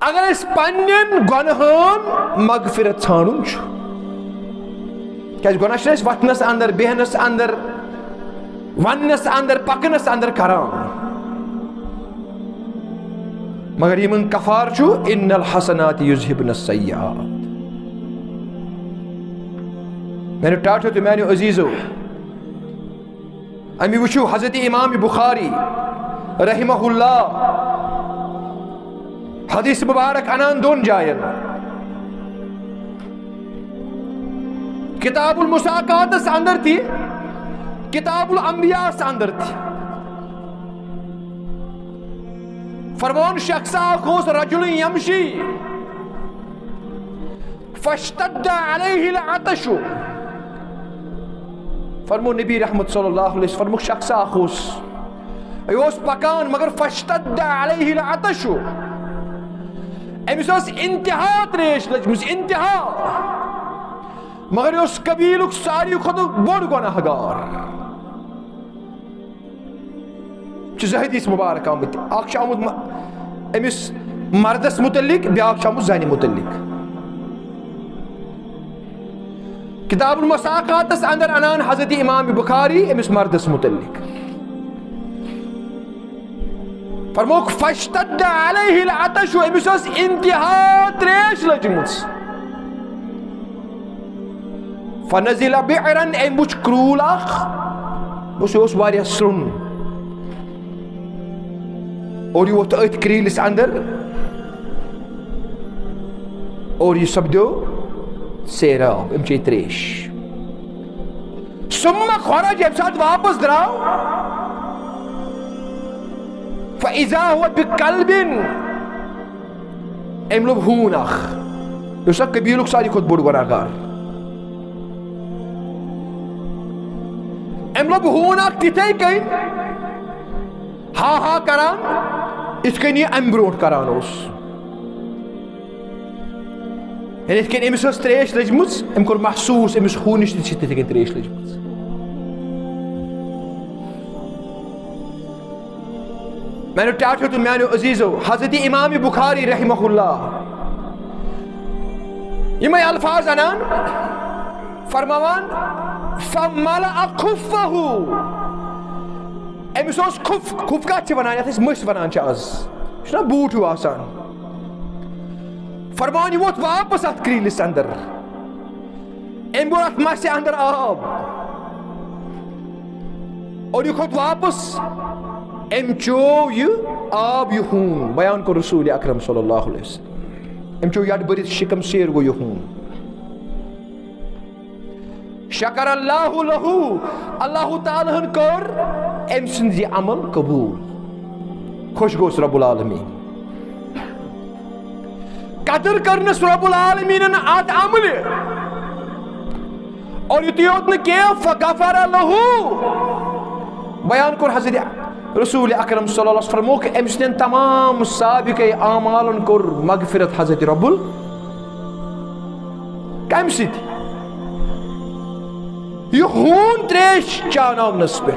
اگر اس پنن گناہن مغفرت ژھانڈن چھُ کیازِ گناہ چھِ أسۍ وتھنس اندر بیہنس اندر وننس اندر پکنس اندر کران مگر یمن کفار چھُ ان الحسنات یذہبن السیئات. میانیو ٹاٹھو تو میانیو عزیزو امی وچھو حضرت امام بخاری رحمہ اللہ حدیث مبارک انان دون جائن کتاب المساقات اس اندر تھی کتاب الانبیاء اس اندر تھی. فرمان شخص آخوس رجل یمشی فاشتد علیہ العطش. فرمو نبی رحمت صلی اللہ علیہ وسلم فرمو شخص آخوس ایوس پکان مگر فاشتد علیہ العطش امس اس انتہا تریش لجمس انتہا مگر اس قبیلک ساری خود بڑ گناہ گار چھ حدیث مبارک آمت اخ آمت امس مردس متعلق بیاکھ آمت زنہِ متعلق. کتاب المساقات اس اندر انان حضرت امام بخاری امس مردس متعلق فرموک فاشتد علیہ العطش امس اس انتہا تریش لجمس فنزل بعرن ام وچ کرول اخ اس واریاہ سرن اور یہ ووت ات کریلس اندر اور یہ سپدیو سیراب ام چے تریش ثم خرج ام سات واپس دراو فاذا هو بقلب ام لوگ ہون اخ اس قبیلک ساری خود بڑ گناہگار ام لوگ ہون اخ تتھے کن ہا ہا کران اس کن یہ ام برونٹ کران اس یعنی اس کن امس اس تریش لجمس ام کور محسوس امس خونش تتھے کن تریش لجمس. میں نے ٹاٹھو تو میانو عزیزو حضرت امام بخاری رحمہ اللہ یہ الفاظ انان فرماوان فملأ خفہ امس اس خف کت ونان یتھ مس ونان آز چھنا بوٹ ہیو آسان فرمان یہ ووت واپس ات کریلس اندر ام بور ات مس اندر آب اور یہ کھوت واپس ام چو یہ آب یہ ہون بیان کو رسول اکرم صلی اللہ علیہ وسلم ام چو یاد برت شکم سیر گو یہ ہون شکر اللہ لہو اللہ تعالیٰ ہن کر ام سند یہ عمل قبول خوش گوس رب العالمین قدر کرنس رب العالمین ات عمل اور یوت نہ فغفر لہو بیان کر حضرت رسول اکرم صلی اللہ علیہ وسلم فرمو کہ ام سندین تمام سابق اعمالن کر مغفرت حضرت رب کم ست یہ ہون تریش چانونس پہ